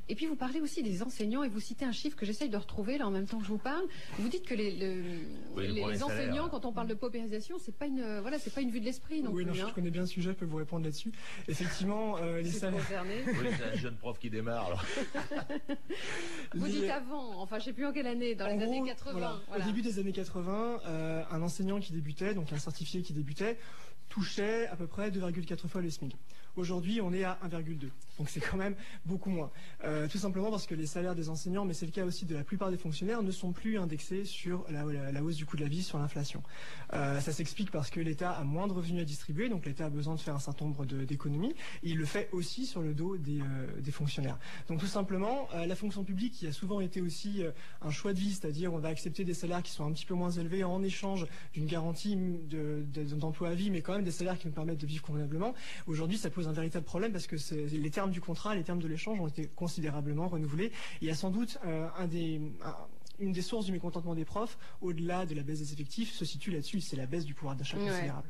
Et puis vous parlez aussi des enseignants et vous citez un chiffre que j'essaye de retrouver là en même temps que je vous parle. Vous dites que les enseignants, quand on parle de paupérisation, c'est pas une vue de l'esprit non plus. Oui, je connais bien le sujet, je peux vous répondre là-dessus. Effectivement, les salaires. Oui, c'est un jeune prof qui démarre. Alors. Vous dites avant, enfin je sais plus en quelle année, dans les années 80. Voilà. Au début des années 80, un enseignant qui débutait, donc un certifié qui débutait, touchait à peu près 2,4 fois le SMIC. Aujourd'hui, on est à 1,2. Donc c'est quand même beaucoup moins. Tout simplement parce que les salaires des enseignants, mais c'est le cas aussi de la plupart des fonctionnaires, ne sont plus indexés sur la hausse du coût de la vie, sur l'inflation. Ça s'explique parce que l'État a moins de revenus à distribuer, donc l'État a besoin de faire un certain nombre d'économies, et il le fait aussi sur le dos des fonctionnaires. Donc tout simplement, la fonction publique, qui a souvent été aussi un choix de vie, c'est-à-dire on va accepter des salaires qui sont un petit peu moins élevés en échange d'une garantie d'emploi à vie, mais quand même des salaires qui nous permettent de vivre convenablement. Aujourd'hui, ça pose un véritable problème parce que les termes du contrat, les termes de l'échange ont été considérablement renouvelés. Et il y a sans doute une des sources du mécontentement des profs, au-delà de la baisse des effectifs, se situe là-dessus. C'est la baisse du pouvoir d'achat considérable.